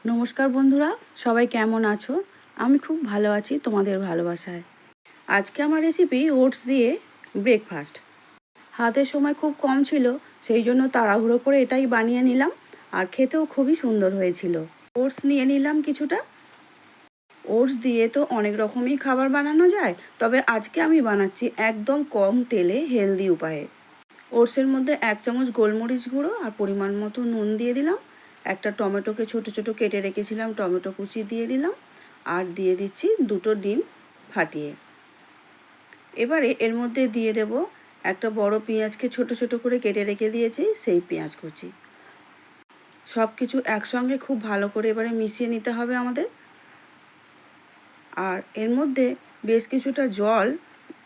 নমস্কার বন্ধুরা, সবাই কেমন আছো? আমি খুব ভালো আছি তোমাদের ভালোবাসায়। আজকে আমার রেসিপি ওটস দিয়ে ব্রেকফাস্ট। হাতের সময় খুব কম ছিল, সেই জন্য তাড়াহুড়ো করে এটাই বানিয়ে নিলাম। আর খেতেও খুবই সুন্দর হয়েছিল। ওটস নিয়ে নিলাম কিছুটা। ওটস দিয়ে তো অনেক রকমই খাবার বানানো যায়, তবে আজকে আমি বানাচ্ছি একদম কম তেলে হেলদি উপায়ে। ওটসের মধ্যে 1 চামচ গোলমরিচ গুঁড়ো আর পরিমাণ মতো নুন দিয়ে দিলাম। একটা টমেটোকে ছোট ছোট কেটে রেখেছিলাম, টমেটো কুচি দিয়ে দিলাম। আর দিয়ে দিচ্ছি 2টো ডিম ফাটিয়ে। এবারে এর মধ্যে দিয়ে দেব একটা বড় পেঁয়াজকে ছোট ছোট করে কেটে রেখে দিয়েছি, সেই পেঁয়াজ কুচি। সব কিছু একসঙ্গে খুব ভালো করে এবারে মিশিয়ে নিতে হবে আমাদের। আর এর মধ্যে বেশ কিছুটা জল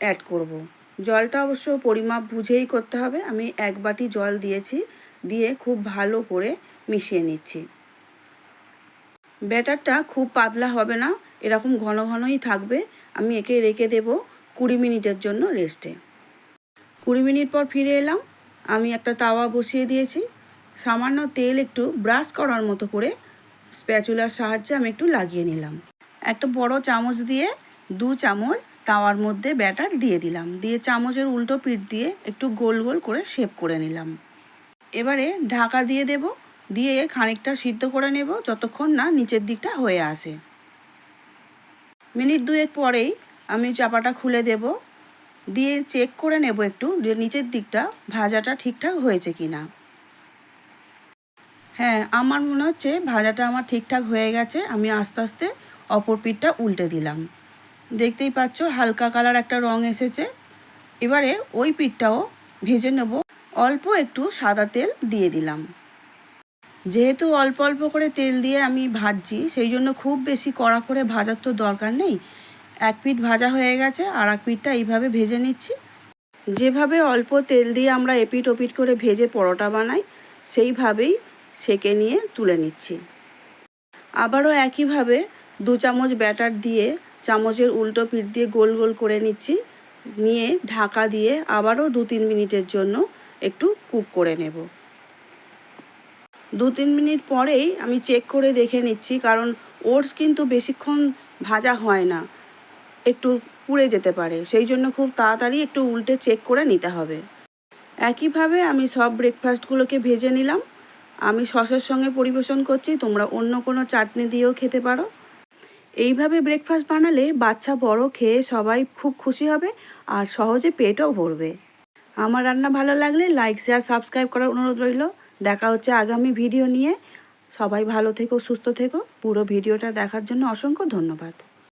অ্যাড করব। জলটা অবশ্য পরিমাপ বুঝেই করতে হবে। আমি 1 বাটি জল দিয়েছি, দিয়ে খুব ভালো করে মিশিয়ে নিচ্ছি। ব্যাটারটা খুব পাতলা হবে না, এরকম ঘন ঘনই থাকবে। আমি একে রেখে দেব 20 মিনিটের জন্য রেস্টে। 20 মিনিট পর ফিরে এলাম। আমি একটা তাওয়া বসিয়ে দিয়েছি। সামান্য তেল একটু ব্রাশ করার মতো করে স্প্যাচুলার সাহায্যে আমি একটু লাগিয়ে নিলাম। একটা বড় চামচ দিয়ে 2 চামচ তাওয়ার মধ্যে ব্যাটার দিয়ে দিলাম, দিয়ে চামচের উল্টো পিঠ দিয়ে একটু গোল গোল করে শেপ করে নিলাম। এবারে ঢাকা দিয়ে দেব, দিয়ে খানিকটা সিদ্ধ করে নেব যতক্ষণ না নিচের দিকটা হয়ে আসে। মিনিট 2 পরেই আমি চাপাটা খুলে দেব, দিয়ে চেক করে নেব একটু যে নিচের দিকটা ভাজাটা ঠিকঠাক হয়েছে কিনা। হ্যাঁ, আমার মনে হচ্ছে ভাজাটা আমার ঠিকঠাক হয়ে গেছে। আমি আস্তে আস্তে অপর পিঠটা উল্টে দিলাম। দেখতেই পাচ্ছ হালকা কালার একটা রং এসেছে। এবারে ওই পিঠটাও ভেজে নেব। অল্প একটু সাদা তেল দিয়ে দিলাম। যেহেতু অল্প অল্প করে তেল দিয়ে আমি ভাজছি, সেই জন্য খুব বেশি কড়া করে ভাজার তো দরকার নেই। এক পিঠ ভাজা হয়ে গেছে, আর এক পিঠটা এইভাবে ভেজে নিচ্ছি। যেভাবে অল্প তেল দিয়ে আমরা এপিঠ ওপিঠ করে ভেজে পরোটা বানাই, সেইভাবেই সেঁকে নিয়ে তুলে নিচ্ছি। আবারও একইভাবে 2 চামচ ব্যাটার দিয়ে চামচের উল্টো পিঠ দিয়ে গোল গোল করে নিচ্ছি, নিয়ে ঢাকা দিয়ে আবারও 2-3 মিনিটের জন্য একটু কুক করে নেব। 2-3 মিনিট পরেই আমি চেক করে দেখে নিচ্ছি, কারণ ওটস কিন্তু বেশিক্ষণ ভাজা হয় না, একটু পুড়ে যেতে পারে। সেই জন্য খুব তাড়াতাড়ি একটু উল্টে চেক করে নিতে হবে। একইভাবে আমি সব ব্রেকফাস্টগুলোকে ভেজে নিলাম। আমি সসের সঙ্গে পরিবেশন করছি, তোমরা অন্য কোনো চাটনি দিয়েও খেতে পারো। এইভাবে ব্রেকফাস্ট বানালে বাচ্চা বড় খেয়ে সবাই খুব খুশি হবে, আর সহজে পেটও ভরবে। আমার রান্না ভালো লাগলে লাইক, শেয়ার, সাবস্ক্রাইব করার অনুরোধ রইল। দেখা হচ্ছে আগামী ভিডিও নিয়ে। সবাই ভালো থেকো, সুস্থ থেকো। পুরো ভিডিওটা দেখার জন্য অসংখ্য ধন্যবাদ।